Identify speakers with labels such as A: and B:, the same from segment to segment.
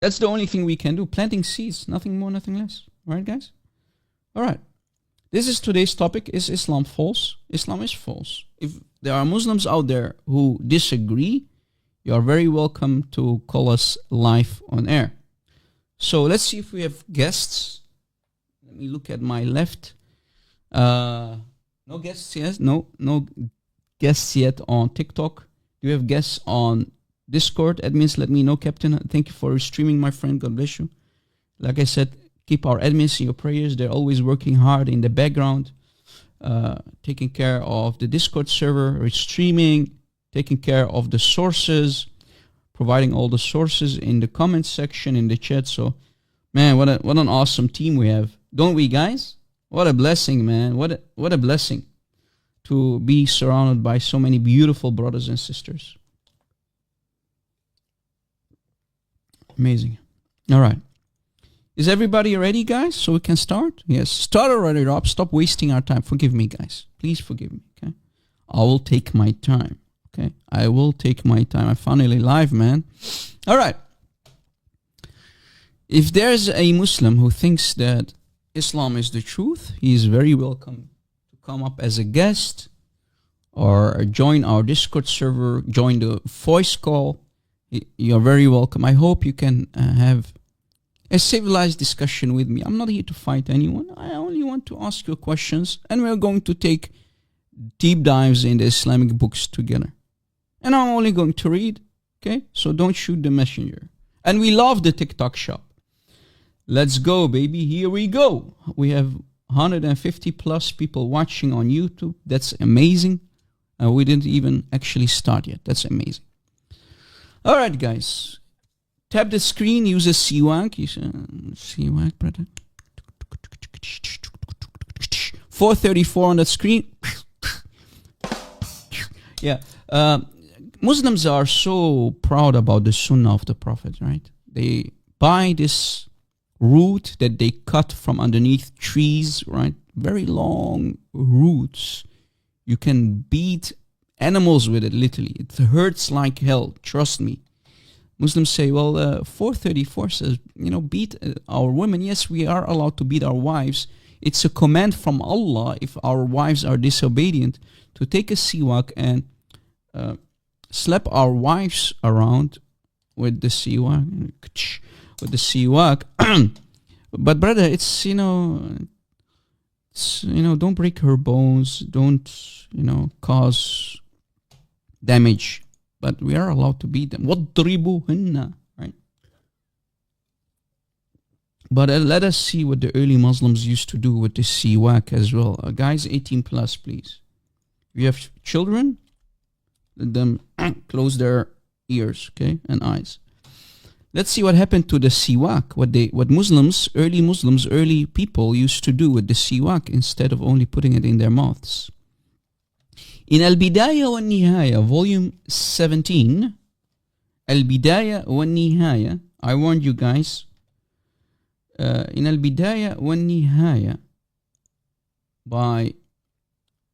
A: That's the only thing we can do. Planting seeds, nothing more, nothing less. All right, guys? All right. This is today's topic. Is Islam false? Islam is false. If there are Muslims out there who disagree, you are very welcome to call us live on air. So let's see if we have guests. Let me look at my left. No guests yet. No guests yet on TikTok. Do you have guests on Discord? Admins, let me know, Captain. Thank you for streaming, my friend. God bless you. Like I said, keep our admins in your prayers. They're always working hard in the background, taking care of the Discord server, streaming, taking care of the sources, providing all the sources in the comments section, in the chat. So, man, what an awesome team we have. Don't we, guys? What a blessing, man. What a blessing to be surrounded by so many beautiful brothers and sisters. Amazing. All right. Is everybody ready, guys? So we can start? Yes. Start already, Rob. Stop wasting our time. Forgive me, guys. Please forgive me, okay? I will take my time, okay? I will take my time. I'm finally live, man. All right. If there's a Muslim who thinks that Islam is the truth, he is very welcome to come up as a guest or join our Discord server, join the voice call. You're very welcome. I hope you can have a civilized discussion with me. I'm not here to fight anyone. I only want to ask you questions, and we're going to take deep dives in the Islamic books together. And I'm only going to read, okay? So don't shoot the messenger. And we love the TikTok shop. Let's go, baby. Here we go. We have 150 plus people watching on YouTube. That's amazing. We didn't even actually start yet. That's amazing. All right, guys. Tap the screen, use a CWAG. CWAG, brother. 434 on that screen. Yeah. Muslims are so proud about the Sunnah of the Prophet, right? They buy this root that they cut from underneath trees, right? Very long roots. You can beat animals with it, literally. It hurts like hell, trust me. Muslims say, well, 434 says, beat our women. Yes, we are allowed to beat our wives. It's a command from Allah, if our wives are disobedient, to take a siwak and slap our wives around with the siwak. With the siwak. But brother, it's, don't break her bones. Don't, cause damage. But we are allowed to beat them. وَاضْرِبُوهُنَّ, right? But let us see what the early Muslims used to do with the siwak as well. Guys, 18 plus, please. If you have children, let them close their ears, okay, and eyes. Let's see what happened to the siwak. What early people used to do with the siwak instead of only putting it in their mouths. In Al-Bidaya wa Nihaya, volume 17, Al-Bidaya wa Nihaya, I warned you guys, in Al-Bidaya wa Nihaya, by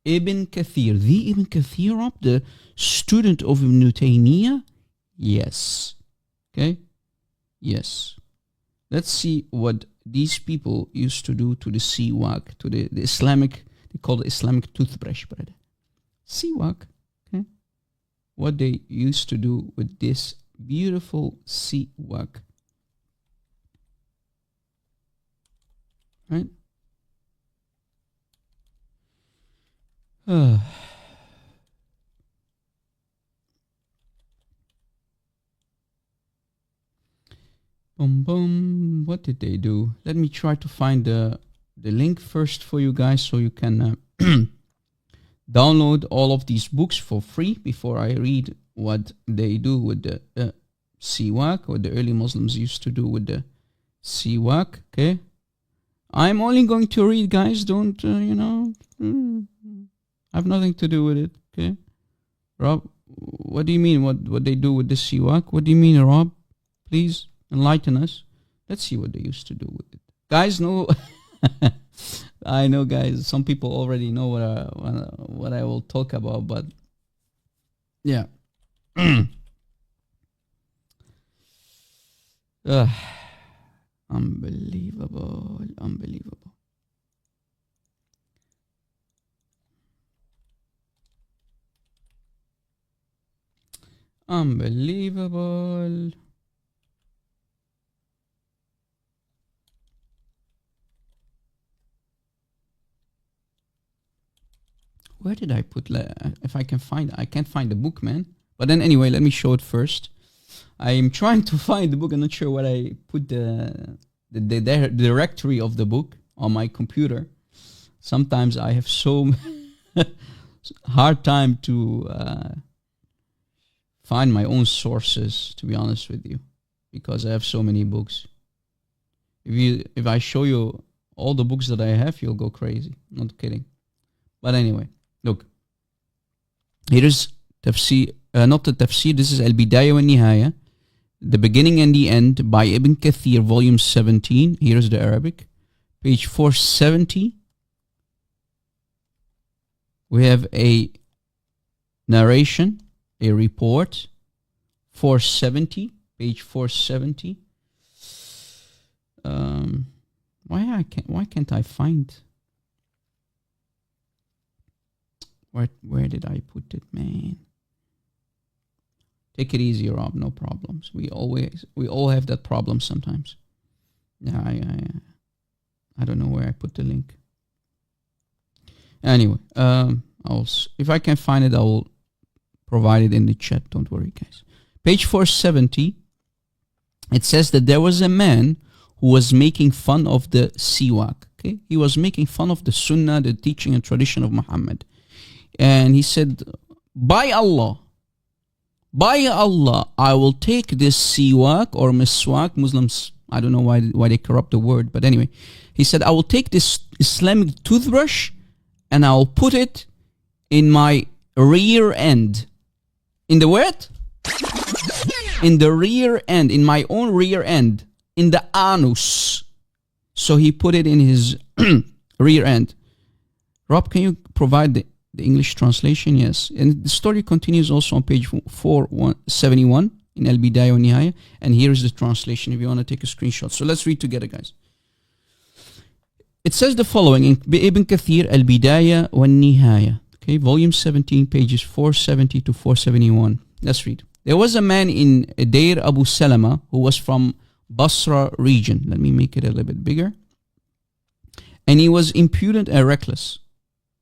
A: Ibn Kathir. The Ibn Kathir, the student of Ibn Taymiyyah? Yes. Okay? Yes. Let's see what these people used to do to the siwak, to the Islamic, they call it Islamic toothbrush, brother. Siwak, okay? What they used to do with this beautiful siwak. Right? What did they do? Let me try to find the link first for you guys so you can download all of these books for free before I read what they do with the siwak, what the early Muslims used to do with the siwak, okay? I'm only going to read, guys. Don't, have nothing to do with it, okay? Rob, what do you mean what they do with the siwak? What do you mean, Rob? Please enlighten us. Let's see what they used to do with it. Guys, no... I know, guys, some people already know what I will talk about, but yeah. Ugh. Unbelievable. Unbelievable. Unbelievable. Where did I put? If I can find, I can't find the book, man. But then anyway, let me show it first. I am trying to find the book. I'm not sure what I put the directory of the book on my computer. Sometimes I have so hard time to find my own sources, to be honest with you, because I have so many books. If I show you all the books that I have, you'll go crazy. Not kidding. But anyway, look. Here is tafsir, not the tafsir, this is Al-Bidayah wa Nihaya, The Beginning and the End by Ibn Kathir, volume 17. Here is the Arabic. Page 470. We have a narration, a report. 470, page 470. Why can't I find? Where did I put it, man? Take it easy, Rob. No problems. We all have that problem sometimes. Yeah, I don't know where I put the link. Anyway, if I can find it, I will provide it in the chat. Don't worry, guys. Page 470. It says that there was a man who was making fun of the siwak. Okay, he was making fun of the sunnah, the teaching and tradition of Muhammad. And he said, by Allah, I will take this siwak or miswak. Muslims, I don't know why they corrupt the word, but anyway, he said, I will take this Islamic toothbrush and I will put it in my rear end. In the what? In the rear end, in my own rear end, in the anus. So he put it in his rear end. Rob, can you provide the English translation? Yes. And the story continues also on page 471 in Al-Bidayah wa Nihaya. And here is the translation if you want to take a screenshot. So let's read together, guys. It says the following in Ibn Kathir, Al-Bidayah wa Nihaya. Okay, volume 17, pages 470 to 471. Let's read. There was a man in Deir Abu Salama who was from Basra region. Let me make it a little bit bigger. And he was impudent and reckless.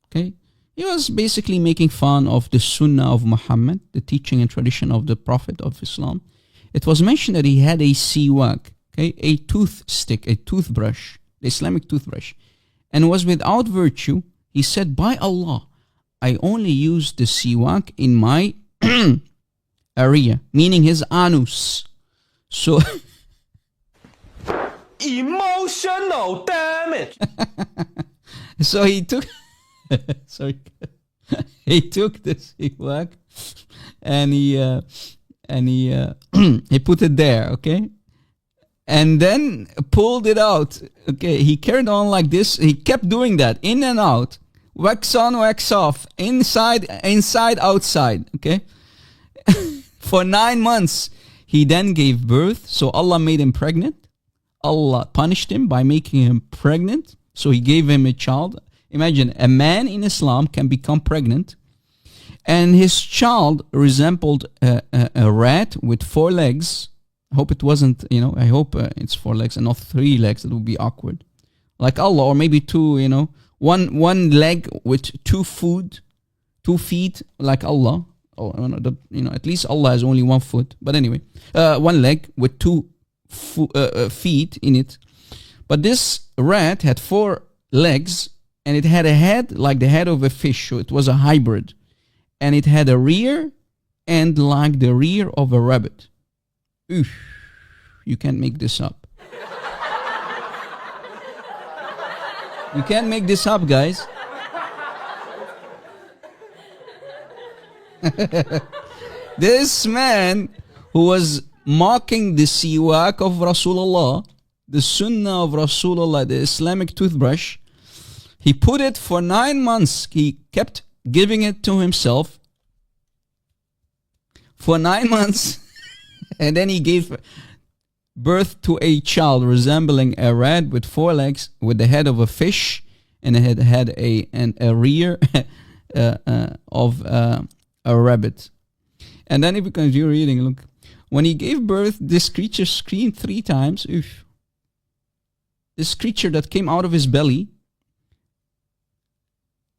A: Okay. He was basically making fun of the sunnah of Muhammad, the teaching and tradition of the Prophet of Islam. It was mentioned that he had a siwak, okay, a toothstick, a toothbrush, the Islamic toothbrush, and was without virtue. He said, by Allah, I only use the siwak in my area, meaning his anus. So,
B: emotional damage.
A: So he took... Sorry, he took the siwak and he he put it there, okay, and then pulled it out. Okay, he carried on like this. He kept doing that, in and out, wax on, wax off, inside, outside. Okay, for 9 months. He then gave birth. So Allah made him pregnant. Allah punished him by making him pregnant. So he gave him a child. Imagine a man in Islam can become pregnant, and his child resembled a rat with 4 legs. I hope it wasn't, I hope it's 4 legs and not 3 legs. That would be awkward. Like Allah, or maybe 2, one leg with 2 feet, like Allah. Or, at least Allah has only 1 foot. But anyway, 1 leg with 2 feet in it. But this rat had 4 legs. And it had a head like the head of a fish, so it was a hybrid. And it had a rear end like the rear of a rabbit. Oof, you can't make this up. You can't make this up, guys. This man who was mocking the siwak of Rasulullah, the sunnah of Rasulullah, the Islamic toothbrush, he put it for 9 months. He kept giving it to himself for 9 months. And then he gave birth to a child resembling a rat with 4 legs, with the head of a fish, and it had a rear of a rabbit. And then if you continue reading, look, when he gave birth, this creature screamed 3 times. Oof. This creature that came out of his belly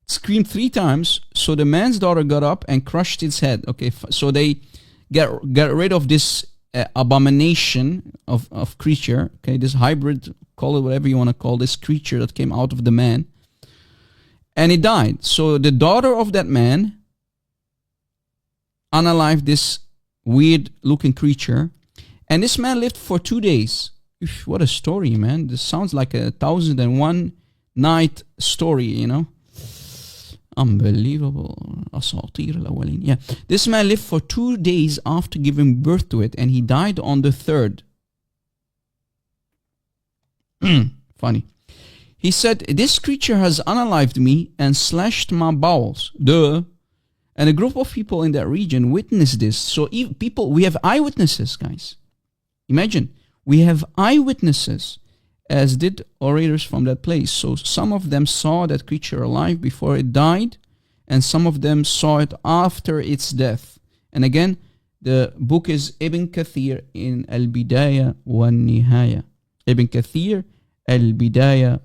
A: screamed 3 times. So the man's daughter got up and crushed its head. Okay, so they get rid of this abomination of creature. Okay, this hybrid, call it whatever you want to call this creature that came out of the man. And he died. So the daughter of that man unalived this weird looking creature. And this man lived for 2 days. Oof, what a story, man. This sounds like a 1001 night story, you know. Unbelievable. Asatir al-awwalin. Yeah. This man lived for 2 days after giving birth to it, and he died on the 3rd. Funny. He said, this creature has unalived me and slashed my bowels. Duh. And a group of people in that region witnessed this. So we have eyewitnesses, guys. Imagine, we have eyewitnesses, as did orators from that place. So some of them saw that creature alive before it died, and some of them saw it after its death. And again, the book is Ibn Kathir in Al-Bidayah wa Nihaya. Ibn Kathir, Al-Bidayah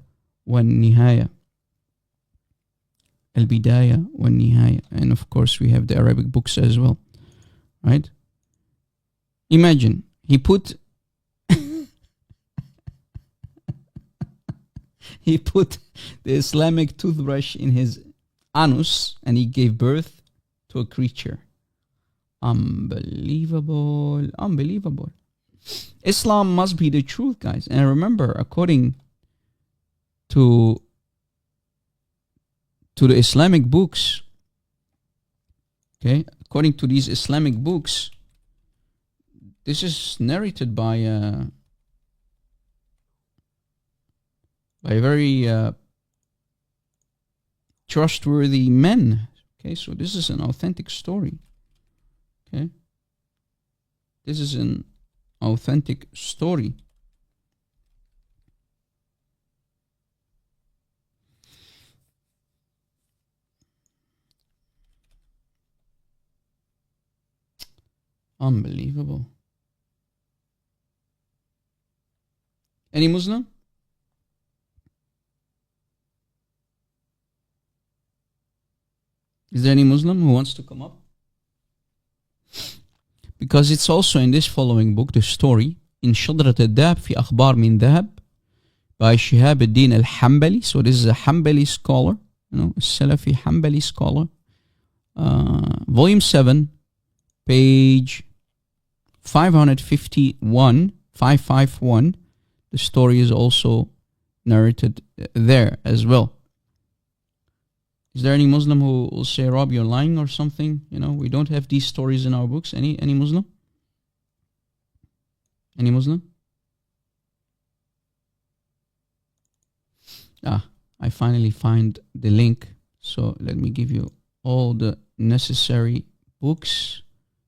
A: wa Nihaya. Al-Bidayah wa Nihaya. And of course, we have the Arabic books as well. Right? Imagine, he put he put the Islamic toothbrush in his anus and he gave birth to a creature. Unbelievable. Unbelievable. Islam must be the truth, guys. And remember, according to the Islamic books, okay, according to these Islamic books, this is narrated by very trustworthy men. Okay, so this is an authentic story. Okay, this is an authentic story. Unbelievable. Any Muslim? Is there any Muslim who wants to come up? Because it's also in this following book, the story, in Shadrat al-Dahab fi Akhbar min Dahab, by Shihab al-Din al-Hanbali. So this is a Hanbali scholar, you know, a Salafi Hanbali scholar. Volume 7, page 551, 551. The story is also narrated there as well. Is there any Muslim who will say, Rob, you're lying or something? You know, we don't have these stories in our books. Any Muslim? Any Muslim? I finally find the link. So let me give you all the necessary books,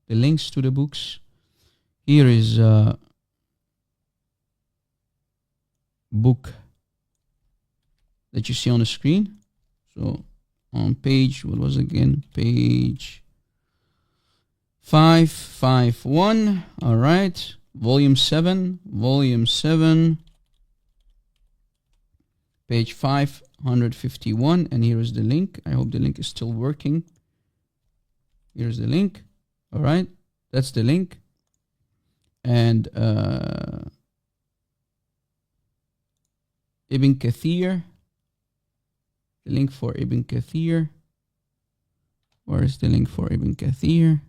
A: the links to the books. Here is a book that you see on the screen. So on page, what was it again? Page 551. All right. Volume 7. Page 551. And here is the link. I hope the link is still working. Here's the link. All right. That's the link. And Ibn Kathir. The link for Ibn Kathir. Where is the link for Ibn Kathir?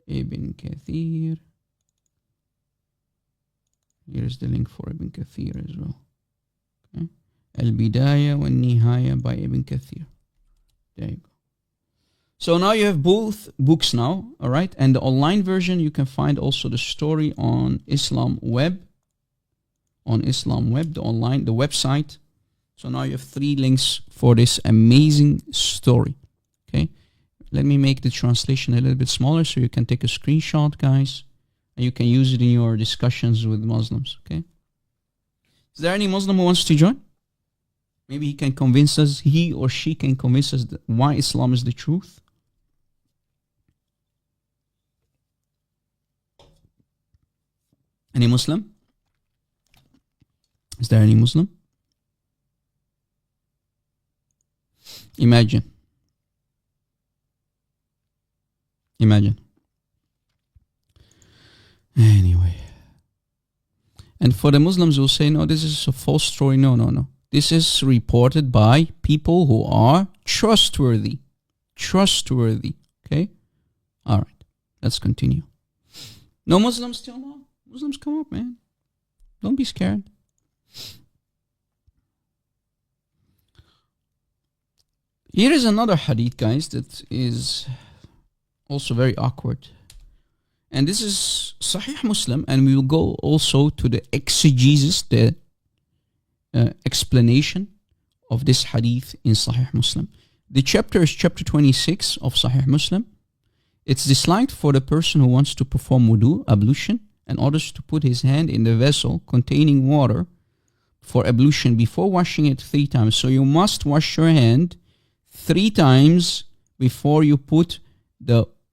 A: Ibn Kathir. Here's the link for Ibn Kathir as well. Okay. Al-Bidayah wa Nihaya by Ibn Kathir. There you go. So now you have both books now, all right? And the online version, you can find also the story on Islam Web. On Islam Web, the website. So now you have 3 links for this amazing story. Okay, Let me make the translation a little bit smaller so you can take a screenshot, guys, and you can use it in your discussions with Muslims, okay? Is there any Muslim who wants to join? Maybe he can convince us, he or she can convince us why Islam is the truth. Any Muslim? Is there any Muslim? Imagine. Anyway. And for the Muslims who will say, no, this is a false story. No. This is reported by people who are trustworthy. Okay? All right. Let's continue. No Muslims still no? Muslims, come up, man. Don't be scared. Here is another hadith, guys, that is also very awkward. And this is Sahih Muslim, and we will go also to the exegesis, the explanation of this hadith in Sahih Muslim. The chapter is chapter 26 of Sahih Muslim. It's disliked for the person who wants to perform wudu, ablution, and orders to put his hand in the vessel containing water for ablution before washing it 3 times. So you must wash your hand 3 times before you put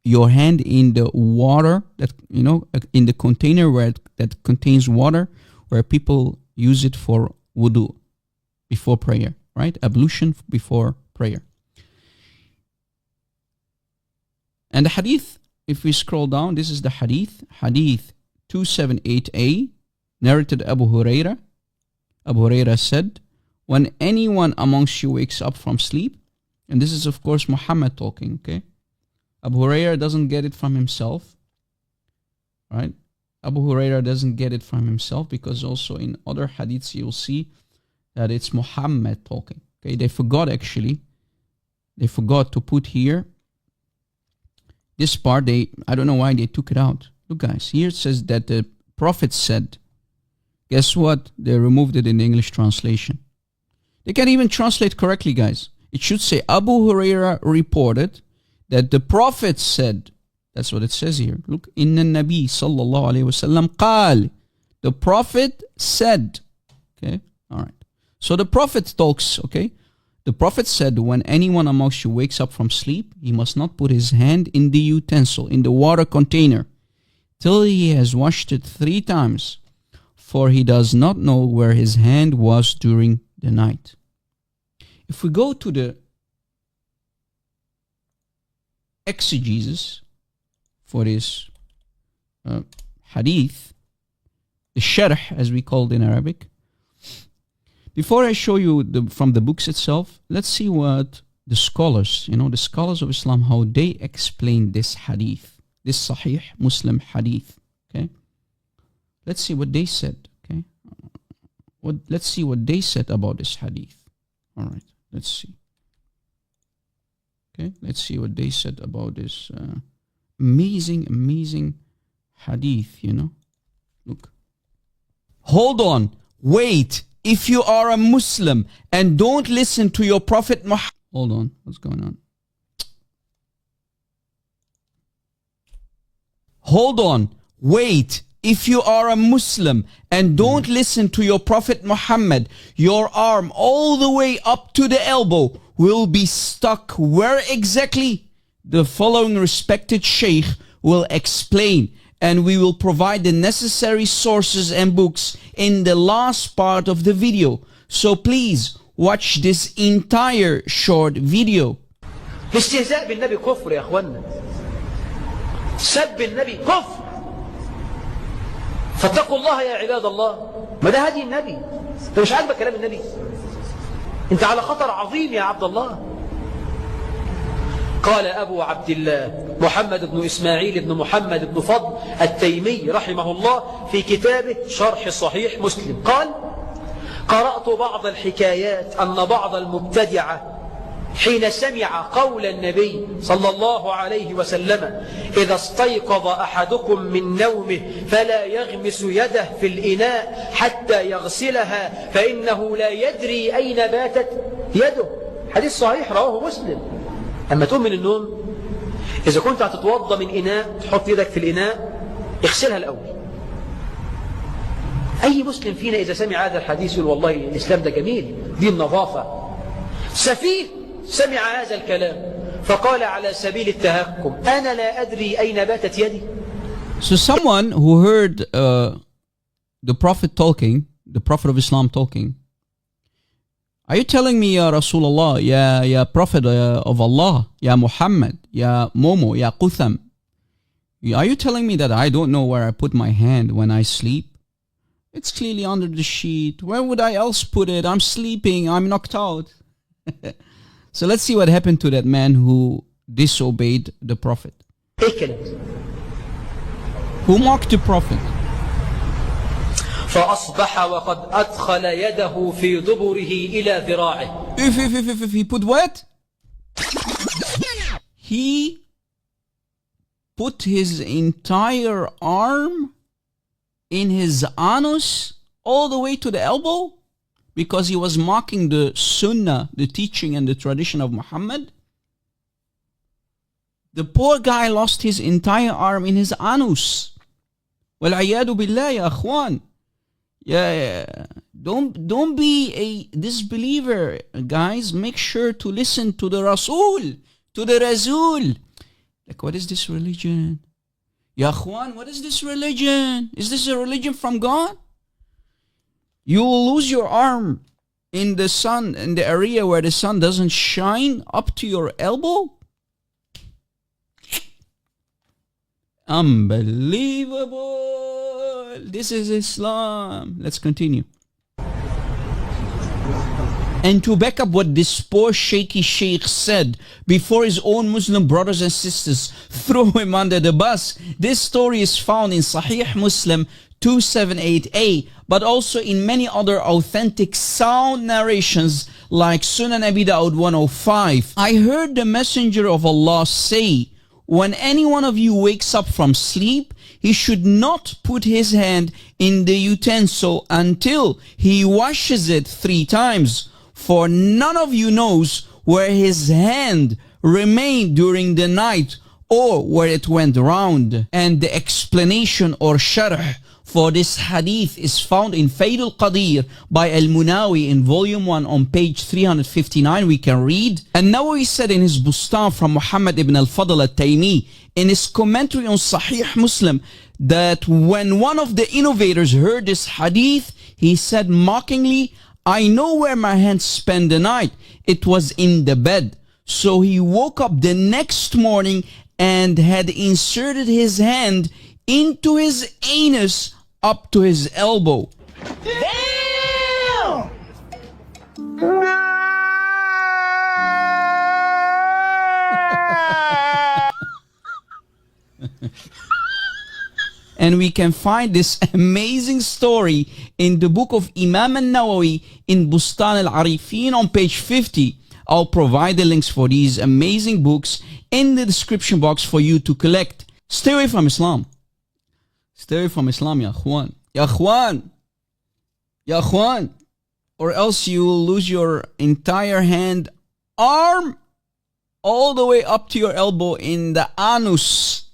A: your hand in the water that, in the container that contains water, where people use it for wudu before prayer, right? Ablution before prayer. And the hadith, if we scroll down, this is the hadith 278a, narrated Abu Huraira. Abu Huraira said, when anyone amongst you wakes up from sleep, and this is of course Muhammad talking, okay? Abu Huraira doesn't get it from himself, right? Abu Huraira doesn't get it from himself, because also in other hadiths you'll see that it's Muhammad talking, okay? They forgot to put here this part. I don't know why they took it out. Look, guys, here it says that the Prophet said. Guess what? They removed it in the English translation. They can't even translate correctly, guys. It should say Abu Huraira reported that the Prophet said. That's what it says here. Look, Inna Nabi sallallahu alayhi wasallam qal. The Prophet said. Okay, all right. So the Prophet talks, okay? The Prophet said, when anyone amongst you wakes up from sleep, he must not put his hand in the utensil, in the water container, till he has washed it 3 times, for he does not know where his hand was during the night. If we go to the exegesis for this hadith, the sharh as we call it in Arabic, before I show you from the books itself, let's see what the scholars, the scholars of Islam, how they explain this hadith, this Sahih Muslim hadith, okay? Let's see what they said, okay? Let's see what they said about this hadith. All right, let's see. Okay, let's see what they said about this amazing hadith, Look. Hold on, wait. If you are a Muslim and don't listen to your Prophet Muhammad... Hold on, what's going on? Hold on, wait. If you are a Muslim and don't listen to your Prophet Muhammad, your arm all the way up to the elbow will be stuck where exactly? The following respected Sheikh will explain, and we will provide the necessary sources and books in the last part of the video. So please watch this entire short video.
C: الاستهزاء بالنبي كفر يا اخوانا. سب النبي كفر. فاتقوا الله يا عباد الله. ما ده هدي النبي. انت مش عاجبك كلام النبي؟ انت على خطر عظيم يا عبد الله. قال أبو عبد الله محمد بن إسماعيل بن محمد بن فضل التيمي رحمه الله في كتابه شرح صحيح مسلم، قال: قرأت بعض الحكايات أن بعض المبتدعة حين سمع قول النبي صلى الله عليه وسلم: إذا استيقظ أحدكم من نومه فلا يغمس يده في الإناء حتى يغسلها فإنه لا يدري أين باتت يده. حديث صحيح رواه مسلم. أما تقوم من النوم إذا كنت هتتوضى من إناء تحط يدك في الإناء اغسلها الأول. أي مسلم فينا إذا سمع هذا الحديث يقول والله الإسلام ده جميل، دي النظافة. سفيه سمع هذا الكلام فقال على سبيل التهكم أنا لا أدري أين باتت يدي.
A: So someone who heard the Prophet talking, the Prophet of Islam talking, are you telling me, Ya Rasulullah, Ya Prophet of Allah, Ya Muhammad, Ya Momo, Ya Qutham, are you telling me that I don't know where I put my hand when I sleep? It's clearly under the sheet. Where would I else put it? I'm sleeping. I'm knocked out. So let's see what happened to that man who disobeyed the Prophet. Who mocked the Prophet?
C: فأصبح وقد أدخل يده في دبره إلى ذراعه.
A: If he put what? He put his entire arm in his anus all the way to the elbow because he was mocking the sunnah, the teaching and the tradition of Muhammad. The poor guy lost his entire arm in his anus. وَالْعِيَادُ بِاللَّهِ يَا أَخْوان. Yeah, don't be a disbeliever, guys. Make sure to listen to the Rasul, to the Rasul. Like, what is this religion? Ya Akhwan, what is this religion? Is this a religion from God? You will lose your arm in the sun, in the area where the sun doesn't shine, up to your elbow? Unbelievable. This is Islam. Let's continue. And to back up what this poor shaky sheikh said before his own Muslim brothers and sisters threw him under the bus, this story is found in Sahih Muslim 278a, but also in many other authentic sound narrations like Sunan Abi Dawud 105. I heard the Messenger of Allah say, when any one of you wakes up from sleep, he should not put his hand in the utensil until he washes it 3 times. For none of you knows where his hand remained during the night or where it went round. And the explanation or sharh for this hadith is found in Fayd al-Qadir by Al-Munawi in volume 1 on page 359. We can read. And Nawawi said in his Bustan from Muhammad ibn al-Fadl al-Taymi in his commentary on Sahih Muslim that when one of the innovators heard this hadith, he said mockingly, I know where my hand spent the night. It was in the bed. So he woke up the next morning and had inserted his hand into his anus up to his elbow.
B: Damn!
A: And we can find this amazing story in the book of Imam al-Nawawi in Bustan al-Arifin on page 50. I'll provide the links for these amazing books in the description box for you to collect. Stay away from Islam. Stay away from Islam, ya akhwan. Ya akhwan. Ya akhwan. Or else you will lose your entire hand, arm, all the way up to your elbow in the anus.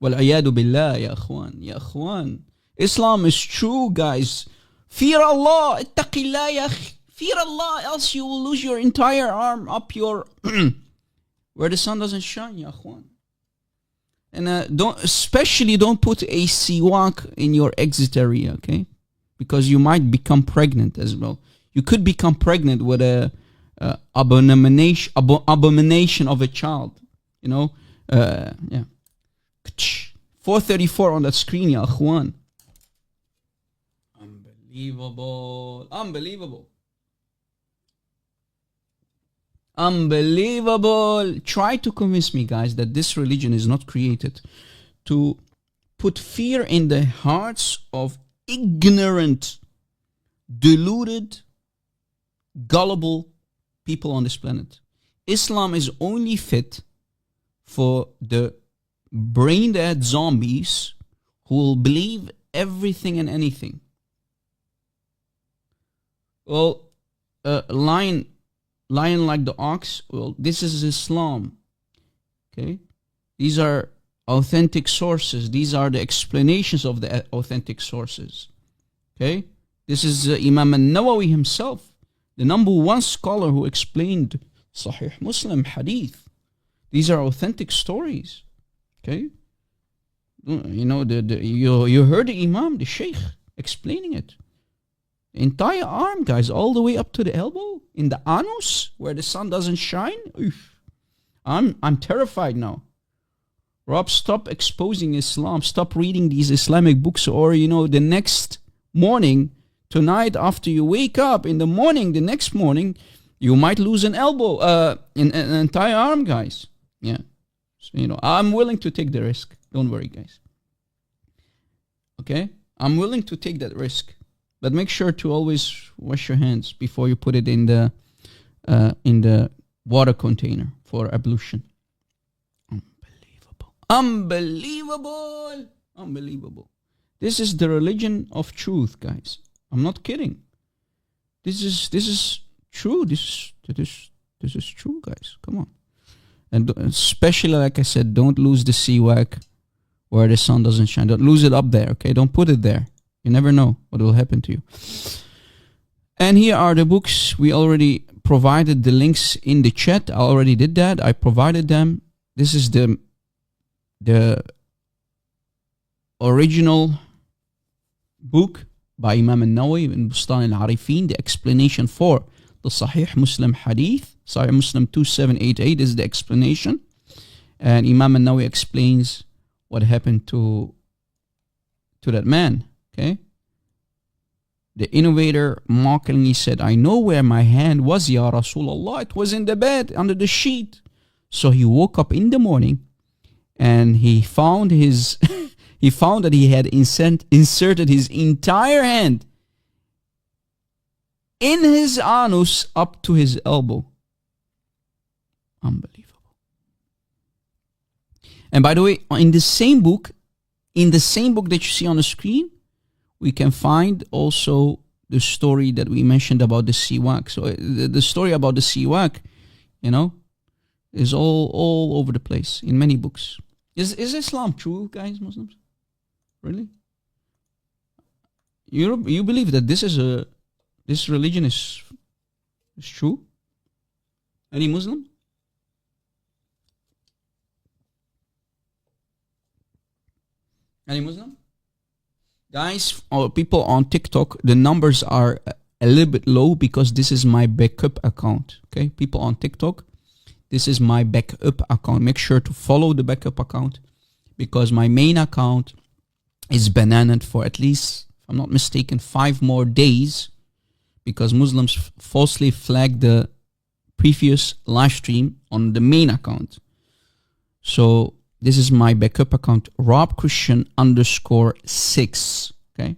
A: وَالْعِيَادُ بِاللَّهِ يا أخوان يا أخوان. Islam is true, guys. Fear Allah. اتق الله يا أخي. Fear Allah, else you will lose your entire arm up your where the sun doesn't shine, ya akhwan. And especially don't put a siwak in your exit area, okay? Because you might become pregnant as well. You could become pregnant with a abomination of a child. You know, yeah. 434 on that screen, ya akhwan. Unbelievable. Unbelievable. Unbelievable. Try to convince me, guys, that this religion is not created to put fear in the hearts of ignorant, deluded, gullible people on this planet. Islam is only fit for the brain-dead zombies who will believe everything and anything. Well, lion like the ox, well, this is Islam. Okay? These are authentic sources. These are the explanations of the authentic sources. Okay? This is Imam al-Nawawi himself, the number one scholar who explained Sahih Muslim Hadith. These are authentic stories. Okay? You know, you heard the Imam, the Sheikh, explaining it. The entire arm, guys, all the way up to the elbow, in the anus, where the sun doesn't shine. Oof. I'm terrified now. Rob, stop exposing Islam. Stop reading these Islamic books, or, you know, the next morning, tonight, after you wake up, in the morning, the next morning, you might lose an elbow, an entire arm, guys. Yeah. So, you know, I'm willing to take the risk. Don't worry, guys. Okay? I'm willing to take that risk. But make sure to always wash your hands before you put it in the water container for ablution. Unbelievable. This is the religion of truth, guys. I'm not kidding. This is true. This is true, guys. Come on. And especially, like I said, don't lose the siwak where the sun doesn't shine. Don't lose it up there, okay? Don't put it there. You never know what will happen to you. And here are the books. We already provided the links in the chat. I already did that. I provided them. This is the original book by Imam al-Nawawi in Bustan al-Arifin, the explanation for the Sahih Muslim Hadith. Sahih Muslim 2788 is the explanation. And Imam al-Nawawi explains what happened to that man. Okay? The innovator mockingly said, I know where my hand was, Ya Rasulullah. It was in the bed, under the sheet. So he woke up in the morning and he found that he had inserted his entire hand in his anus up to his elbow. Unbelievable. And by the way, in the same book that you see on the screen, we can find also the story that we mentioned about the siwak. So the story about the siwak, you know, is all over the place in many books. Is Islam true, guys, Muslims? Really? You believe that this religion is true? Any Muslim? Any Muslim? Guys, or people on TikTok, the numbers are a little bit low because this is my backup account. Okay, people on TikTok, this is my backup account. Make sure to follow the backup account because my main account is banned for at least, if I'm not mistaken, 5 more days because Muslims falsely flagged the previous live stream on the main account. So this is my backup account, RobChristian_6. Okay.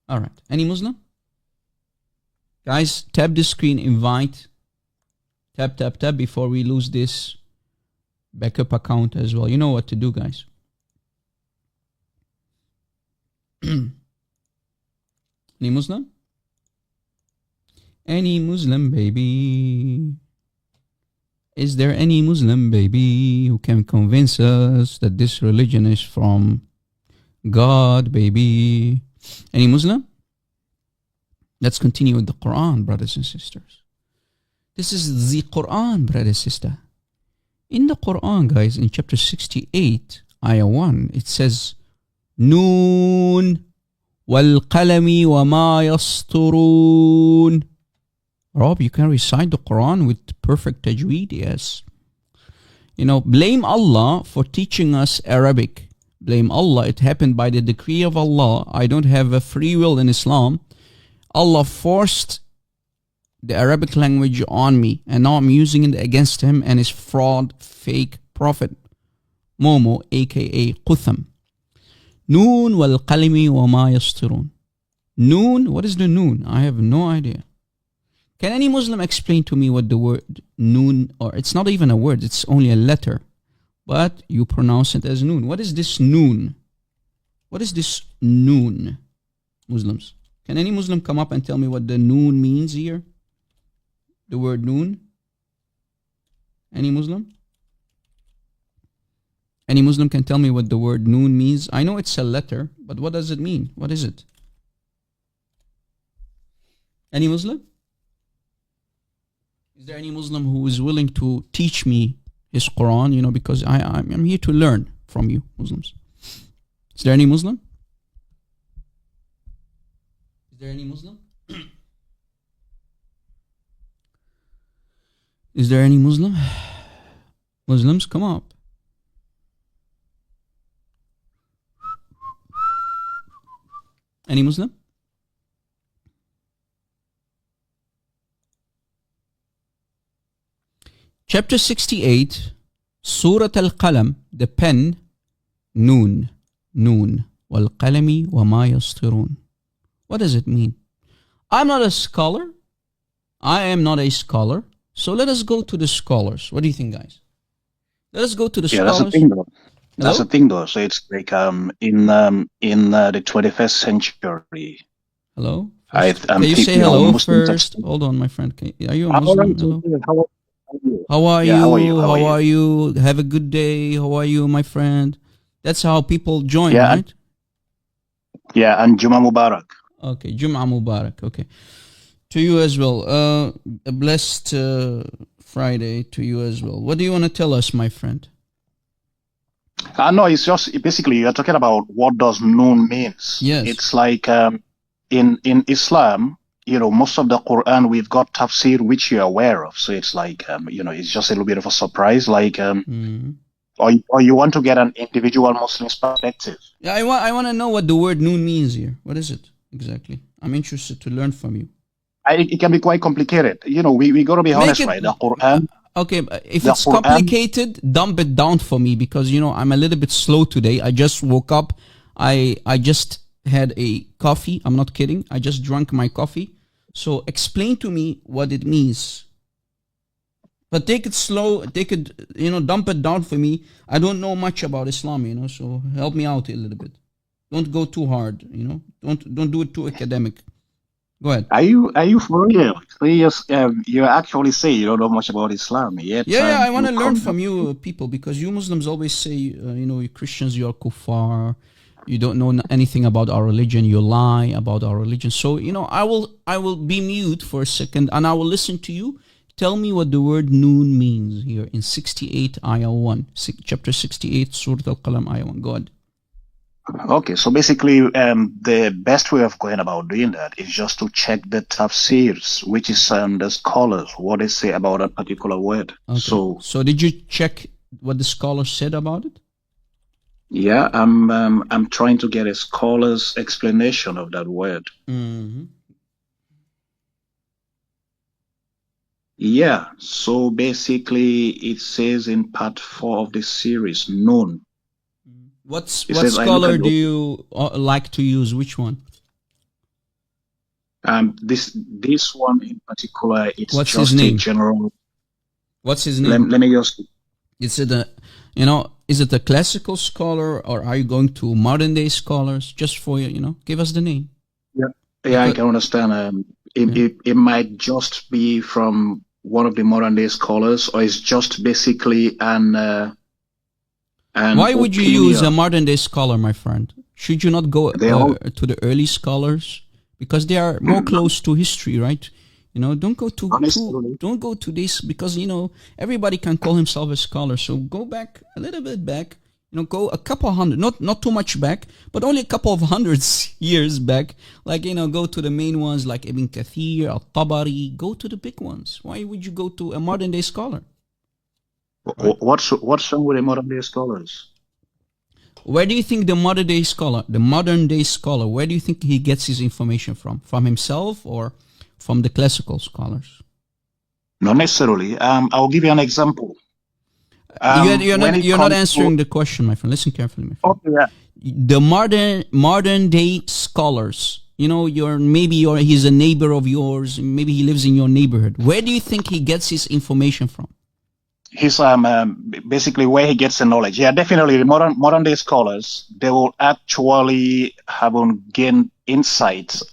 A: All right. Any Muslim? Guys, tap the screen, invite. Tap before we lose this backup account as well. You know what to do, guys. Any Muslim? Any Muslim, baby? Is there any Muslim, baby, who can convince us that this religion is from God, baby? Any Muslim? Let's continue with the Quran, brothers and sisters. This is the Quran, brother and sister. In the Quran, guys, in chapter 68, ayah 1, it says, Noon wal qalami wa ma yasturun. Rob, you can recite the Quran with perfect tajweed, yes. You know, blame Allah for teaching us Arabic. Blame Allah. It happened by the decree of Allah. I don't have a free will in Islam. Allah forced the Arabic language on me, and now I'm using it against him and his fraud, fake prophet, Momo, aka Qutham. Noon wal qalimi wa ma yasturun. Noon, what is the noon? I have no idea. Can any Muslim explain to me what the word noon, or it's not even a word, it's only a letter, but you pronounce it as noon. What is this noon? What is this noon, Muslims? Can any Muslim come up and tell me what the noon means here? The word noon? Any Muslim? Any Muslim can tell me what the word noon means? I know it's a letter, but what does it mean? What is it? Any Muslim? Is there any Muslim who is willing to teach me his Quran? You know, because I'm here to learn from you, Muslims. Is there any Muslim? Is there any Muslim? Is there any Muslim? Muslims, come up. Any Muslim? Chapter 68, Surah Al-Qalam, the pen, Noon, wal-qalami wa ma yastirun. What does it mean? I'm not a scholar. I am not a scholar. So let us go to the scholars. What do you think, guys? Let us go to the scholars.
D: That's the thing, though. That's
A: Hello?
D: the thing, though. So it's like in the 21st century.
A: Hello?
D: I'm
A: Can you say
D: thinking
A: hello
D: Muslims
A: first? Hold on, my friend. Are you a
D: I'm
A: Muslim?
D: alright,
A: Hello?
D: How are you?
A: How are
D: Yeah,
A: you?
D: how are you?
A: How are you? Have a good day. How are you, my friend? That's how people join,
D: Yeah.
A: right?
D: Yeah, and Juma Mubarak.
A: Okay, Jum'ah Mubarak. Okay. To you as well. A blessed Friday to you as well. What do you want to tell us, my friend?
D: No, it's just basically you're talking about what does noon means.
A: Yes.
D: It's like in Islam, you know, most of the Quran we've got tafsir which you're aware of. So it's like you know, it's just a little bit of a surprise. Like or you want to get an individual Muslim's perspective.
A: Yeah, I want to know what the word noon means here. What is it exactly? I'm interested to learn from you.
D: It can be quite complicated. You know, we got to be honest,
A: it-
D: right? The Quran.
A: Okay, but if
D: The
A: it's
D: Quran-
A: complicated, dump it down for me because, you know, I'm a little bit slow today. I just woke up. I just had a coffee. I'm not kidding. I just drank my coffee. So explain to me what it means. But take it slow. Take it, you know, dump it down for me. I don't know much about Islam, you know, so help me out a little bit. Don't go too hard, you know. Don't do it too academic. Go ahead.
D: Are you for real? Serious? You actually say you don't know much about Islam yet.
A: Yeah, I want to
D: you
A: learn
D: come-
A: from you people because you Muslims always say, you know, you Christians, you are kuffar, you don't know anything about our religion, you lie about our religion. So, you know, I will be mute for a second and I will listen to you. Tell me what the word noon means here in 68 ayah 1, chapter 68, Surah Al-Qalam ayah 1. Go ahead.
D: Okay, so basically, the best way of going about doing that is just to check the tafsirs, which is the scholars, what they say about a particular word.
A: Okay. So did you check what the scholars said about it?
D: Yeah, I'm trying to get a scholar's explanation of that word.
A: Mm-hmm.
D: Yeah, so basically, it says in part 4 of this series, noon.
A: What
D: It says, I look
A: scholar
D: at
A: do you like to use? Which one?
D: This one in particular, it's
A: What's
D: just
A: his name?
D: a general.
A: What's his name?
D: Let me just.
A: Is it is it a classical scholar or are you going to modern day scholars? Just for give us the name.
D: Yeah, I can understand. It might just be from one of the modern day scholars, or it's just basically an
A: Why would you
D: opinion.
A: use a modern day scholar, my friend? Should you not go
D: They all-
A: to the early scholars because they are more close to history, right? Don't go to this because everybody can call himself a scholar. So go back a little bit back. Go a couple hundred, not too much back, but only a couple of hundreds years back. Like go to the main ones like Ibn Kathir, Al-Tabari. Go to the big ones. Why would you go to a modern day scholar?
D: What's wrong with the modern day scholars?
A: Where do you think the modern day scholar, where do you think he gets his information from? From himself or from the classical scholars?
D: Not necessarily. I'll give you an example.
A: You're not answering the question, my friend. Listen carefully, my friend.
D: Okay, yeah.
A: The modern day scholars, he's a neighbor of yours, maybe he lives in your neighborhood. Where do you think he gets his information from?
D: He's basically where he gets the knowledge. Yeah, definitely. The modern day scholars, they will actually gain insights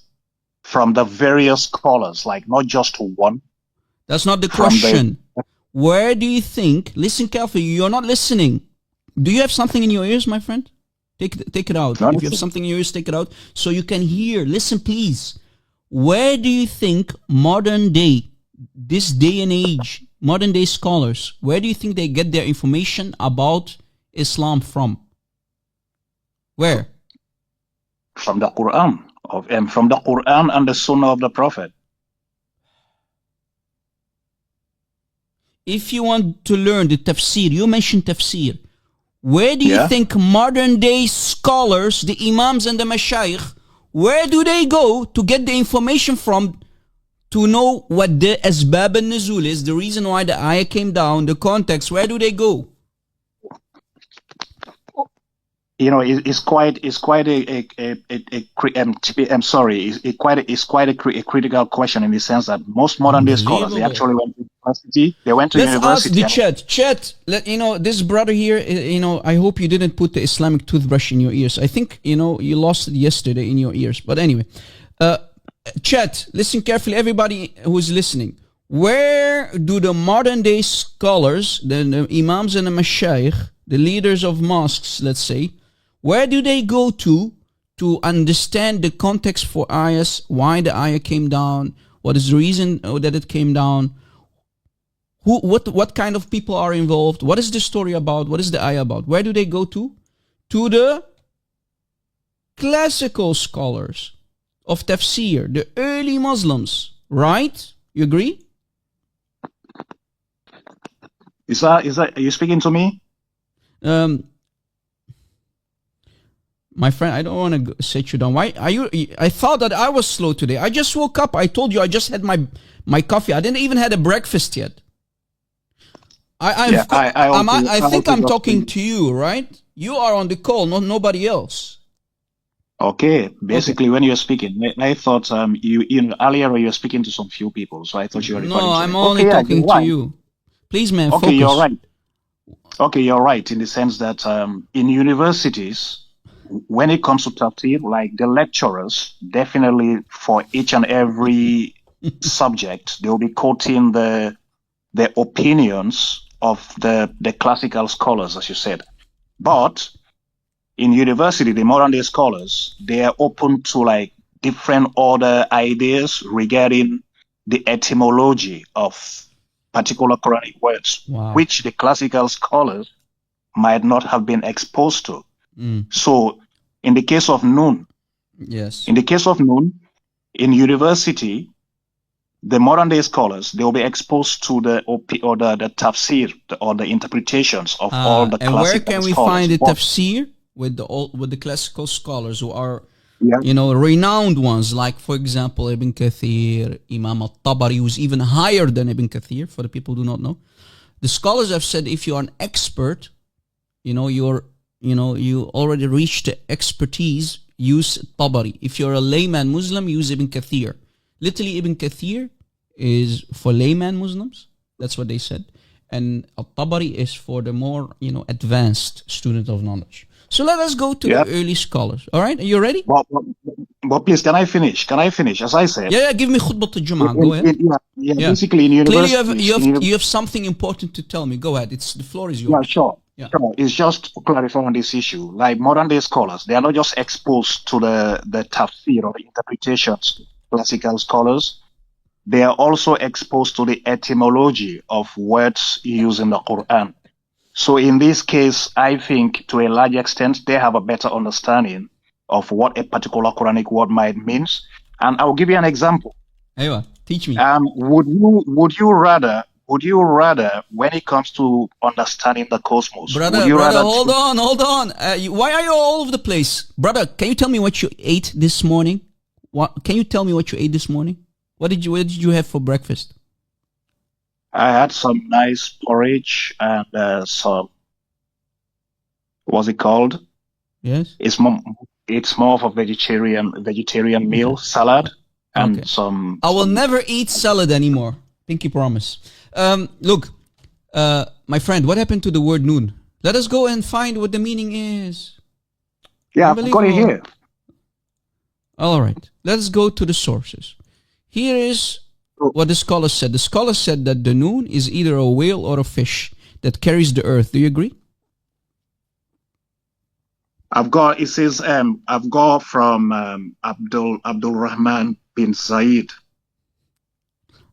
D: from the various scholars, like not just one.
A: That's not the question. Where do you think? Listen carefully. You're not listening. Do you have something in your ears, my friend? Take it out.
D: No,
A: If you have something in your ears, take it out so you can hear. Listen, please. Where do you think modern day, this day and age, modern day scholars, where do you think they get their information about Islam from? Where?
D: From the Quran, from the Quran and the Sunnah of the Prophet.
A: If you want to learn the tafsir, you mentioned tafsir. Where do you
D: Yeah.
A: think modern day scholars, the imams and the mashayikh, where do they go to get the information from to know what the asbab al-nuzul is, the reason why the ayah came down, the context? Where do they go?
D: You know, it's quite I'm sorry, it's quite a critical question in the sense that most modern day scholars, they actually went to university. They went to
A: Let's ask
D: university.
A: the chat. This brother here, I hope you didn't put the Islamic toothbrush in your ears. I think, you lost it yesterday in your ears. But anyway, chat, listen carefully, everybody who's listening. Where do the modern day scholars, the imams and the mashayikh, the leaders of mosques, let's say, where do they go to understand the context for ayahs, why the ayah came down, what is the reason that it came down, what kind of people are involved, what is the story about, what is the ayah about? Where do they go to? To the classical scholars of tafsir, the early Muslims, right? You agree?
D: Is that are you speaking to me?
A: My friend, I don't want to set you down. Why are you? I thought that I was slow today. I just woke up. I told you I just had my coffee. I didn't even had a breakfast yet. I think I'm talking to you, right? You are on the call, not nobody else.
D: Okay. Basically, when you're speaking, I thought earlier you were speaking to some few people, so I thought you were referring to
A: I'm
D: me.
A: only talking to you. Please, man,
D: Okay,
A: focus.
D: you're right. Okay, you're right in the sense that in universities, when it comes to tafsir, like the lecturers, definitely for each and every subject, they'll be quoting the opinions of the classical scholars, as you said. But in university, the modern day scholars, they are open to like different other ideas regarding the etymology of particular Quranic words,
A: Wow.
D: which the classical scholars might not have been exposed to. So in the case of Noon,
A: Yes.
D: in university, the modern day scholars, they'll be exposed to the tafsir or the interpretations of all the
A: and
D: classical
A: where can we
D: scholars.
A: find the
D: But-
A: tafsir with the classical scholars who are
D: Yeah.
A: renowned ones, like for example Ibn Kathir, Imam al-Tabari, who's even higher than Ibn Kathir, for the people who do not know. The scholars have said if you're an expert, you already reached the expertise, use Tabari. If you're a layman Muslim, use Ibn Kathir. Literally, Ibn Kathir is for layman Muslims. That's what they said. And al-Tabari is for the more, advanced student of knowledge. So let us go to
D: Yeah.
A: the early scholars. All right, are you ready?
D: But please, can I finish? As I said,
A: Yeah, give me khutbah al-Jum'ah. Go ahead. Yeah.
D: basically in
A: Clearly,
D: university,
A: you have something important to tell me. Go ahead. The floor is
D: yeah,
A: yours.
D: sure.
A: Yeah.
D: Sure. It's just to clarify on this issue. Like modern day scholars, they are not just exposed to the tafsir or the interpretations, classical scholars. They are also exposed to the etymology of words used in the Quran. So in this case, I think to a large extent, they have a better understanding of what a particular Quranic word might mean. And I'll give you an example.
A: Aywa, teach me.
D: Would you rather, when it comes to understanding the cosmos,
A: Brother,
D: would you rather
A: hold on. Why are you all over the place? Brother, can you tell me what you ate this morning? Can you tell me what you ate this morning? What did you have for breakfast?
D: I had some nice porridge and some, what's it called?
A: Yes.
D: It's more of a vegetarian meal, salad, and
A: Okay.
D: some.
A: I will never eat salad anymore. Pinky promise. Look, my friend, what happened to the word noon? Let us go and find what the meaning is.
D: Yeah, I've got it
A: Unbelievable.
D: here.
A: All right, let's go to the sources. Here is what the scholar said. The scholar said that the noon is either a whale or a fish that carries the earth. Do you agree?
D: It says, I've got from Abdul Rahman bin Said.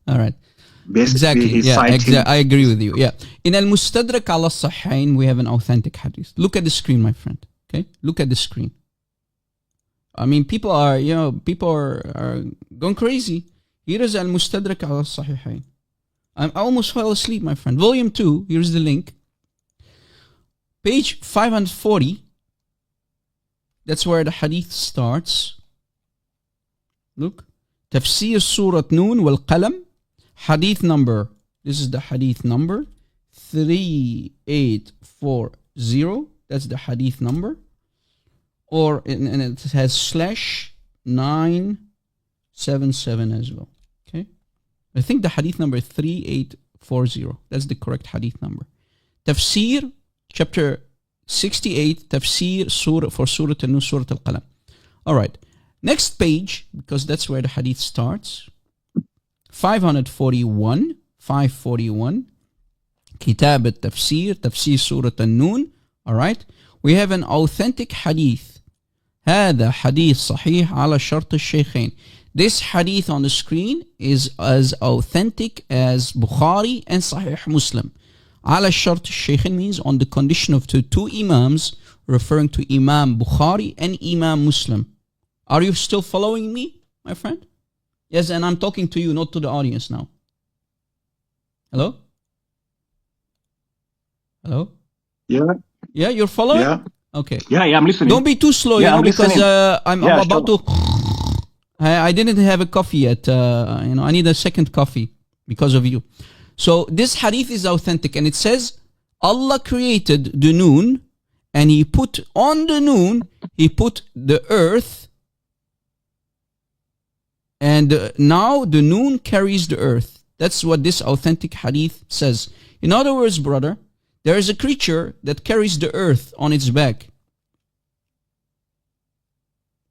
A: All right.
D: Basically,
A: Exactly.
D: he's
A: Yeah,
D: citing.
A: I agree with you. Yeah. In Al-Mustadrak ala Sahihain, we have an authentic hadith. Look at the screen, my friend. Okay? Look at the screen. I mean, people are going crazy. Here is Al-Mustadrak ala Sahihain. I almost fell asleep, my friend. Volume 2, here's the link. Page 540. That's where the hadith starts. Look. Tafsir Surat Noon wal Qalam. Hadith number. This is the hadith number. 3840. That's the hadith number. And it has /977 as well. Okay. I think the hadith number is 3840. That's the correct hadith number. Tafsir, chapter 68, Tafsir for Surah An-Nur, Surah Al-Qalam. All right. Next page, because that's where the hadith starts. 541. Kitab al-Tafsir, Tafsir Surah An-Nun. All right. We have an authentic hadith. هذا حديث صحيح على شرط الشيخين. This hadith on the screen is as authentic as Bukhari and Sahih Muslim. على شرط الشيخين means on the condition of the two imams, referring to Imam Bukhari and Imam Muslim. Are you still following me, my friend? Yes, and I'm talking to you, not to the audience now. Hello? Hello?
D: Yeah.
A: Yeah, you're following?
D: Yeah.
A: Okay.
D: Yeah, I'm listening.
A: Don't be too slow,
D: Yeah, I'm
A: because
D: listening.
A: I'm
D: Yeah,
A: about
D: sure.
A: to... I didn't have a coffee yet. I need a second coffee because of you. So this hadith is authentic, and it says Allah created the noon, and He put on the noon, He put the earth, and now the noon carries the earth. That's what this authentic hadith says. In other words, brother, there is a creature that carries the earth on its back.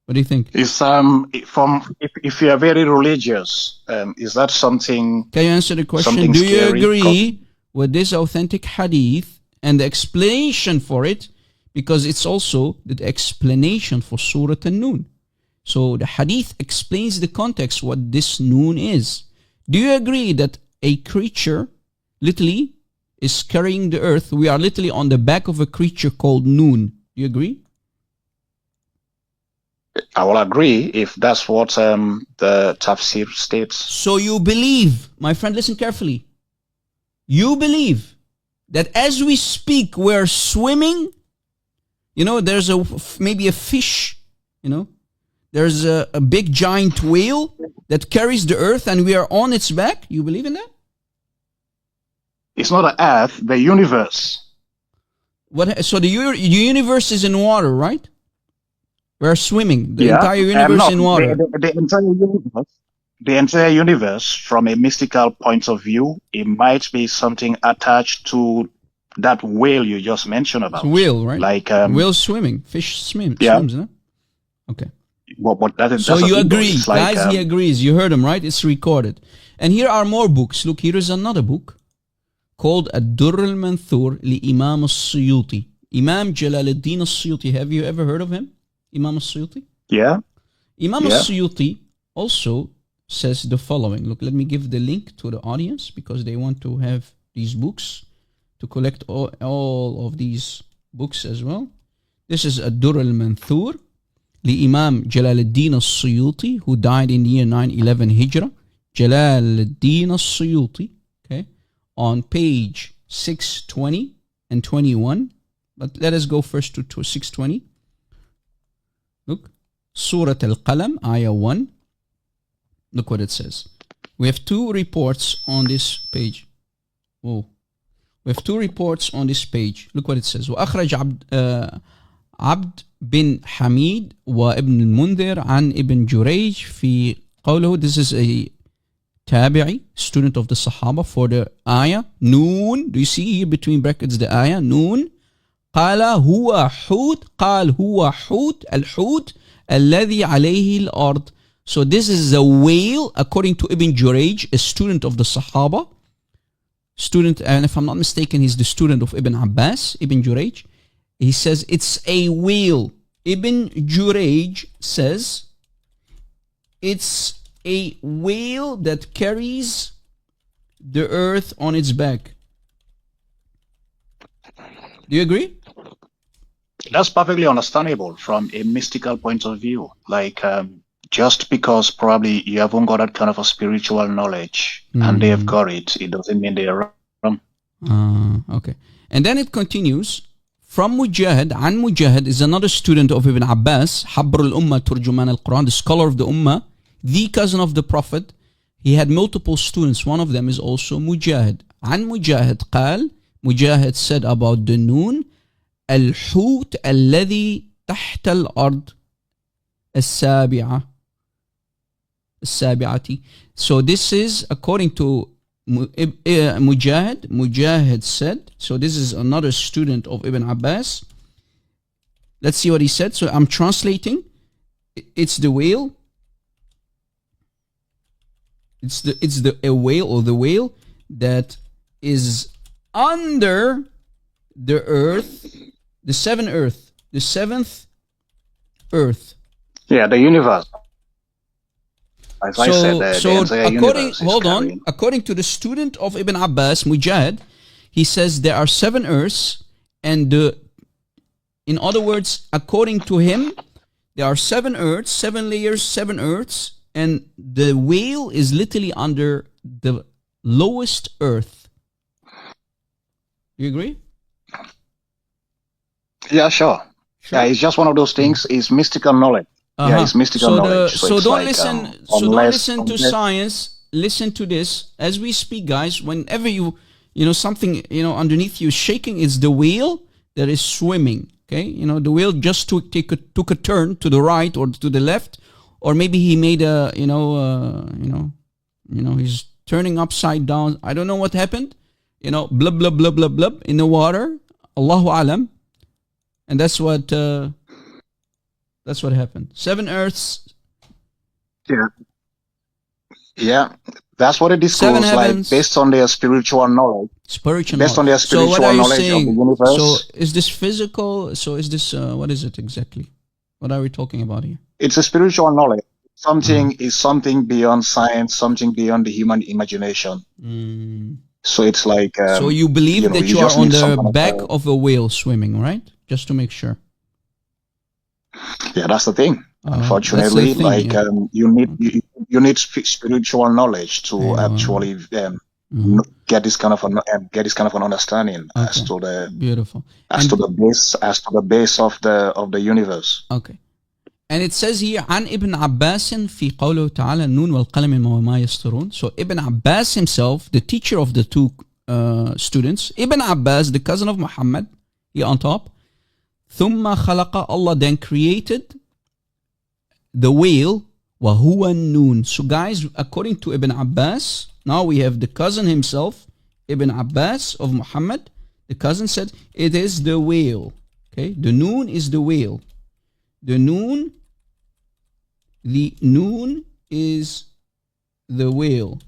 A: What do you think?
D: Is if you are very religious, is that something?
A: Can you answer the question?
D: Something
A: Do you
D: scary?
A: agree with this authentic hadith and the explanation for it? Because it's also the explanation for Surah An-Nun. So the hadith explains the context, what this noon is. Do you agree that a creature literally is carrying the earth? We are literally on the back of a creature called noon. Do you agree?
D: I will agree if that's what the tafsir states.
A: So you believe, my friend, listen carefully. You believe that as we speak, we're swimming. There's maybe a fish, there's a big giant whale that carries the earth and we are on its back. You believe in that?
D: It's not the earth, the universe.
A: So the universe is in water, right? We're swimming. The entire universe in water.
D: The entire universe, from a mystical point of view, it might be something attached to that whale you just mentioned about.
A: It's a whale, right?
D: Like
A: whale swimming. Fish swims, no? Okay.
D: But that is,
A: So you agree.
D: like,
A: Guys, he agrees. You heard him, right? It's recorded. And here are more books. Look, here is another book called Ad-Durr al-Manthur li Imam al-Suyuti. Imam Jalaluddin al-Suyuti. Have you ever heard of him? Imam al-Suyuti?
D: Yeah.
A: Imam al-Suyuti also says the following. Look, let me give the link to the audience because they want to have these books, to collect all of these books as well. This is Ad-Durr al-Manthur li Imam Jalaluddin al-Suyuti, who died in the year 911 Hijrah. Jalaluddin al-Suyuti, okay, on page 620 and 21. But let us go first to 620. Look, Surah Al-Qalam, Ayah 1. Look what it says. We have two reports on this page. Whoa. We have two reports on this page. Look what it says. وأخرج عبد بن حميد وابن المنذر عن ابن جريج في قوله. This is a tabi'i, student of the Sahaba, for the ayah. Noon. Do you see here between brackets the ayah? Noon. قال هو حوت. قال هو حوت. الحوت الذي عليه الأرض. So this is a whale, according to Ibn Jurayj, a student of the Sahaba. Student, and if I'm not mistaken, he's the student of Ibn Abbas, Ibn Jurayj. He says it's a wheel. Ibn Jurayj says it's a whale that carries the earth on its back. Do you agree?
D: That's perfectly understandable from a mystical point of view. Like, just because probably you haven't got that kind of a spiritual knowledge and they have got it, it doesn't mean they are wrong.
A: Okay. And then it continues. From Mujahid, An Mujahid is another student of Ibn Abbas, Habr al-Ummah, Turjuman al-Quran, the scholar of the Ummah, the cousin of the Prophet. He had multiple students. One of them is also Mujahid. An Mujahid قال, Mujahid said about the noon, الحوت الذي تحت الأرض السابعة. So this is according to Mujahid. Mujahid said, so this is another student of Ibn Abbas. Let's see what he said. So I'm translating. It's the whale. It's a whale, or the whale that is under the earth, the seventh earth.
D: Yeah, the universe. As I said, the entire universe is carrying.
A: According to the student of Ibn Abbas, Mujahid, he says there are 7 earths, and in other words, according to him, there are 7 earths, 7 layers, 7 earths, and the whale is literally under the lowest earth. You agree?
D: Yeah, sure. Yeah, it's just one of those things. It's mystical knowledge. Yeah, it's mystical knowledge.
A: So don't listen to science. Listen to this as we speak, guys. Whenever something underneath you is shaking, it's the whale that is swimming. Okay, the whale just took a turn to the right or to the left, or maybe he made he's turning upside down. I don't know what happened. Blub blub blub blub blub in the water. Allahu alam. And that's what happened. 7 earths.
D: Yeah. That's what it discloses, like based on their spiritual knowledge. Based on their spiritual knowledge of the universe.
A: So is this physical? So is this what is it exactly? What are we talking about here?
D: It's a spiritual knowledge. Something is something beyond science, something beyond the human imagination. So it's like
A: so you believe that you are on the back of a whale swimming, right? Just to make sure.
D: Yeah, that's the thing. Unfortunately, you need spiritual knowledge to actually get this kind of an understanding as to the base of the universe.
A: Okay. And it says here عن ابن عباس في قوله تعالى النون والقلم وما يسطرون. So Ibn Abbas himself, the teacher of the 2 students, Ibn Abbas, the cousin of Muhammad, here on top. ثم خلق, Allah then created the whale, وهو النون. So guys, according to Ibn Abbas, now we have the cousin himself, Ibn Abbas of Muhammad. The cousin said it is the whale. Okay, the noon is the whale. The noon is the whale.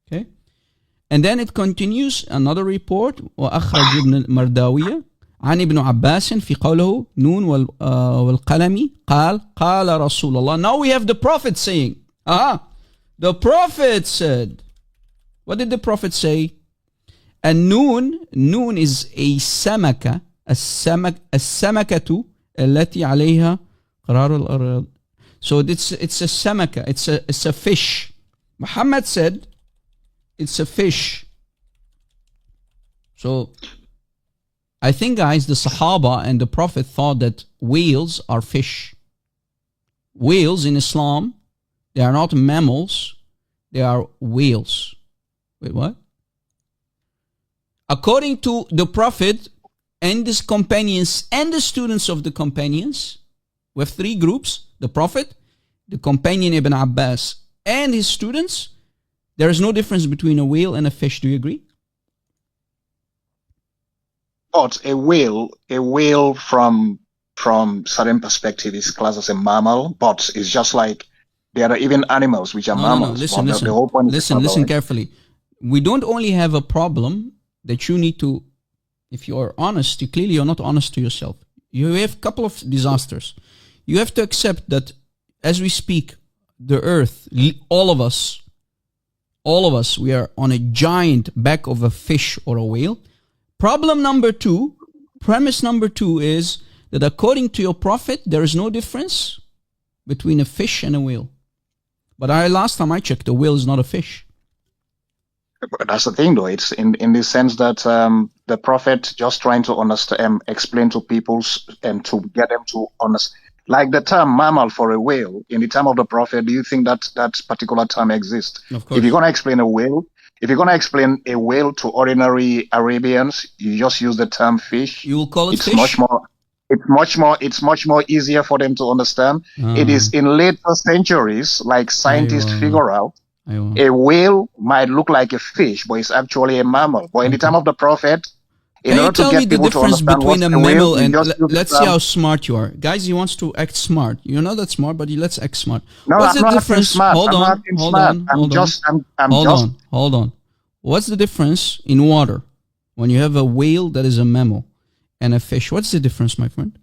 A: Okay, and then it continues. Another report. وأخرج ابن المرداوية عن ابن عباس في قوله نون والقلم قال رسول الله. Now we have the Prophet saying. The Prophet said. What did the Prophet say? النون is a سمكة. السمكة التي عليها قرار الأرض. So it's a samaka, it's a fish. Muhammad said it's a fish. So I think, guys, the Sahaba and the Prophet thought that whales are fish. Whales in Islam, they are not mammals, they are whales. Wait, what? According to the Prophet and his companions and the students of the companions, we have 3 groups: the Prophet, the companion Ibn Abbas, and his students. There is no difference between a whale and a fish. Do you agree?
D: But a whale from certain perspective is classed as a mammal, but it's just like there are even animals which are mammals.
A: Listen carefully. We don't only have a problem that you need to if you are honest, you're not honest to yourself. You have a couple of disasters. You have to accept that as we speak, the earth, all of us, we are on a giant back of a fish or a whale. Premise number two is that according to your prophet, there is no difference between a fish and a whale. But last time I checked, a whale is not a fish.
D: But that's the thing, though. It's in the sense that the prophet just trying to understand, explain to people, and to get them to understand. Like the term mammal for a whale, in the time of the prophet, do you think that particular term exists?
A: Of course.
D: If you're going to explain a whale, to ordinary Arabians, you just use the term fish.
A: You will call it
D: it's
A: fish?
D: It's much more easier for them to understand. It is in later centuries, like scientists figure out, a whale might look like a fish, but it's actually a mammal. But in the time of the prophet,
A: Can you tell me the difference between a mammal and... Let's see how smart you are. Guys, he wants to act smart. You're not that smart, but let's act smart.
D: No,
A: What's
D: I'm
A: the
D: not
A: difference?
D: smart.
A: Hold on. What's the difference in water when you have a whale that is a mammal and a fish? What's the difference, my friend?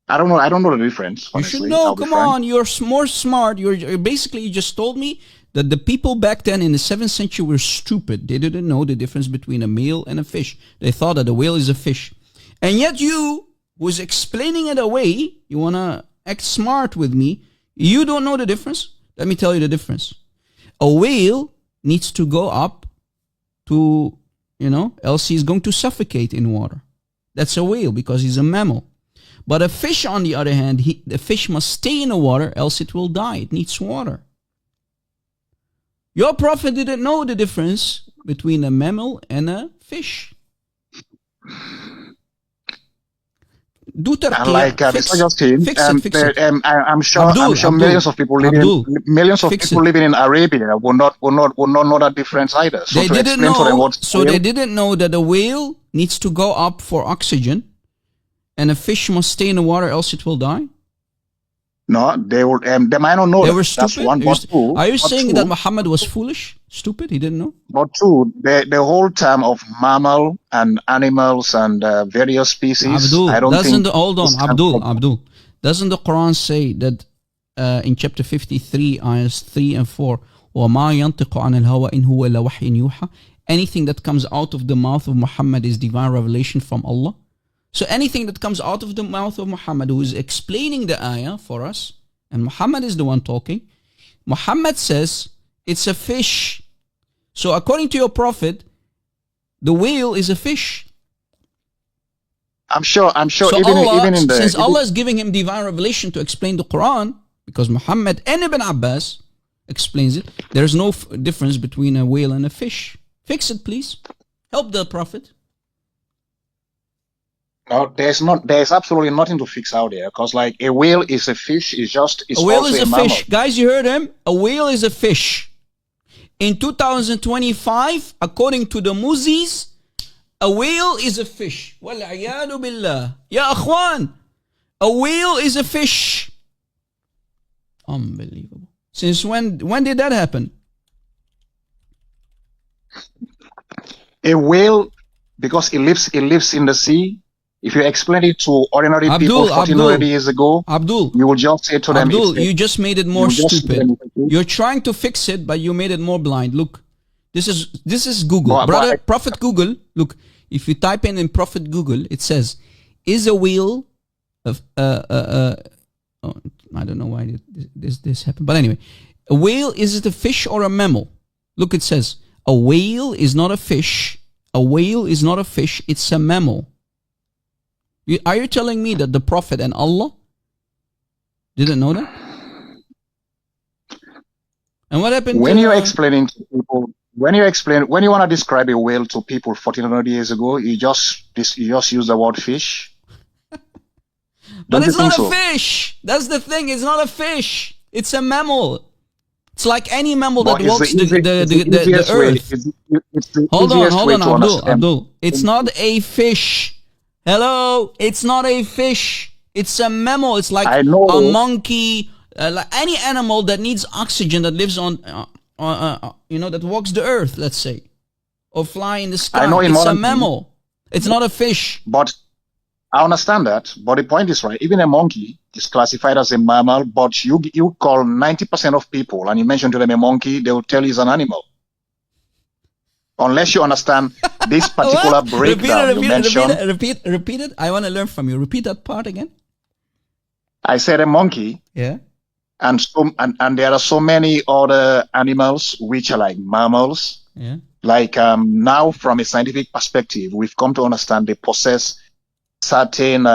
D: I don't know the difference.
A: You should know. Come on, you're more smart. You're basically, you just told me that the people back then in the 7th century were stupid. They didn't know the difference between a male and a fish. They thought that a whale is a fish. And yet you was explaining it away. You want to act smart with me. You don't know the difference. Let me tell you the difference. A whale needs to go up to, else he's going to suffocate in water. That's a whale because he's a mammal. But a fish, on the other hand, the fish must stay in the water, else it will die. It needs water. Your prophet didn't know the difference between a mammal and a fish. Do tarqiyah. Fix it.
D: I'm sure millions of people living in Arabia would not know that difference either. So
A: they didn't know. So they didn't know that a whale needs to go up for oxygen, and a fish must stay in the water, else it will die.
D: No, they would. They might not know.
A: They were stupid.
D: That's one, but two.
A: Are you saying that Muhammad was foolish, stupid? He didn't know.
D: But two, the whole term of mammal and animals and various species. Abdul,
A: Abdul. Doesn't the Quran say that in chapter 53, ayahs 3 and 4, وَمَا يَنْطِقُ عَنِ الْهَوَىٰ إِنْ هُوَ إِلَّا وَحْيٌ يُوحَىٰ? Anything that comes out of the mouth of Muhammad is divine revelation from Allah. So anything that comes out of the mouth of Muhammad, who is explaining the ayah for us, and Muhammad is the one talking, Muhammad says it's a fish. So according to your prophet, the whale is a fish.
D: I'm sure. So
A: since Allah is giving him divine revelation to explain the Quran, because Muhammad and Ibn Abbas explains it, there's no difference between a whale and a fish. Fix it, please. Help the prophet.
D: No, there's absolutely nothing to fix out there, because like a whale is a fish, it's
A: a whale is a fish. Guys, you heard him? A whale is a fish. In 2025, according to the Muzis, a whale is a fish. Wal-'iyadu billah. Ya akhwan, a whale is a fish. Unbelievable. Since when did that happen?
D: A whale, because it lives in the sea. If you explain it to ordinary people 1400 years ago, you will just say to them...
A: you just made it more stupid. You're trying to fix it, but you made it more blind. Look, this is Google. Prophet Google, look, if you type in Prophet Google, it says, is a whale... I don't know why this happened. But anyway, a whale, is it a fish or a mammal? Look, it says, a whale is not a fish. A whale is not a fish, it's a mammal. Are you telling me that the Prophet and Allah didn't know that? And what happened
D: when you're explaining to people, when you want to describe a whale to people 1400 years ago, you just use the word fish?
A: But it's not a fish. That's the thing. It's not a fish. It's a mammal. It's like any mammal that walks the earth. Hold on, Abdul. It's not a fish. Hello, it's not a fish. It's a mammal. It's like a monkey, like any animal that needs oxygen, that lives on, that walks the earth, let's say. or fly in the sky.
D: I know in
A: it's a
D: modern
A: mammal. It's not a fish.
D: But I understand that. But the point is, right, even a monkey is classified as a mammal, but you call 90% of people and you mention to them a monkey, they will tell you it's an animal. Unless you understand this particular breakdown you mentioned.
A: Repeat it. I want to learn from you. Repeat that part again.
D: I said a monkey.
A: Yeah.
D: And there are so many other animals which are like mammals.
A: Yeah.
D: Like now, from a scientific perspective, we've come to understand they possess certain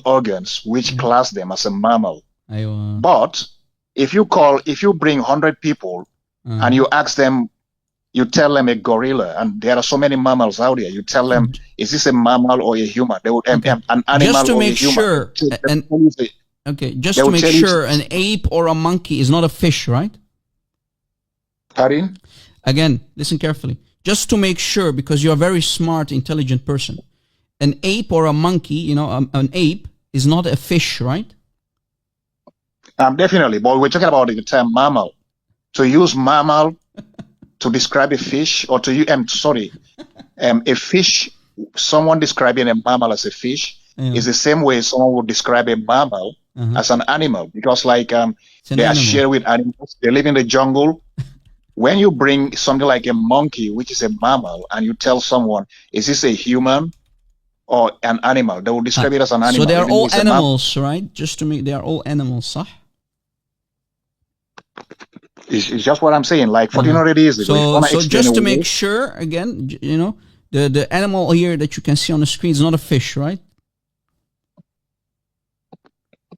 D: organs which class them as a mammal. But if you bring 100 people and you ask them, you tell them a gorilla, and there are so many mammals out there. You tell them, is this a mammal or a human? They would an animal
A: just to
D: or
A: make
D: a human.
A: sure. Just to make sure, an ape or a monkey is not a fish, right?
D: Pardon?
A: Again, listen carefully. Just to make sure, because you're a very smart, intelligent person. An ape or a monkey, an ape is not a fish, right?
D: Definitely, but we're talking about the term mammal. To use mammal to describe a fish, or to use, a fish, someone describing a mammal as a fish is the same way someone would describe a mammal as an animal, because they are shared with animals. They live in the jungle. When you bring something like a monkey, which is a mammal, and you tell someone, is this a human or an animal? They will describe it as an animal.
A: So they are all animals, right? Just to make, they are all animals, صح?
D: It's just what I'm saying. Like 1400 years ago.
A: So just to make sure, again, the animal here that you can see on the screen is not a fish, right?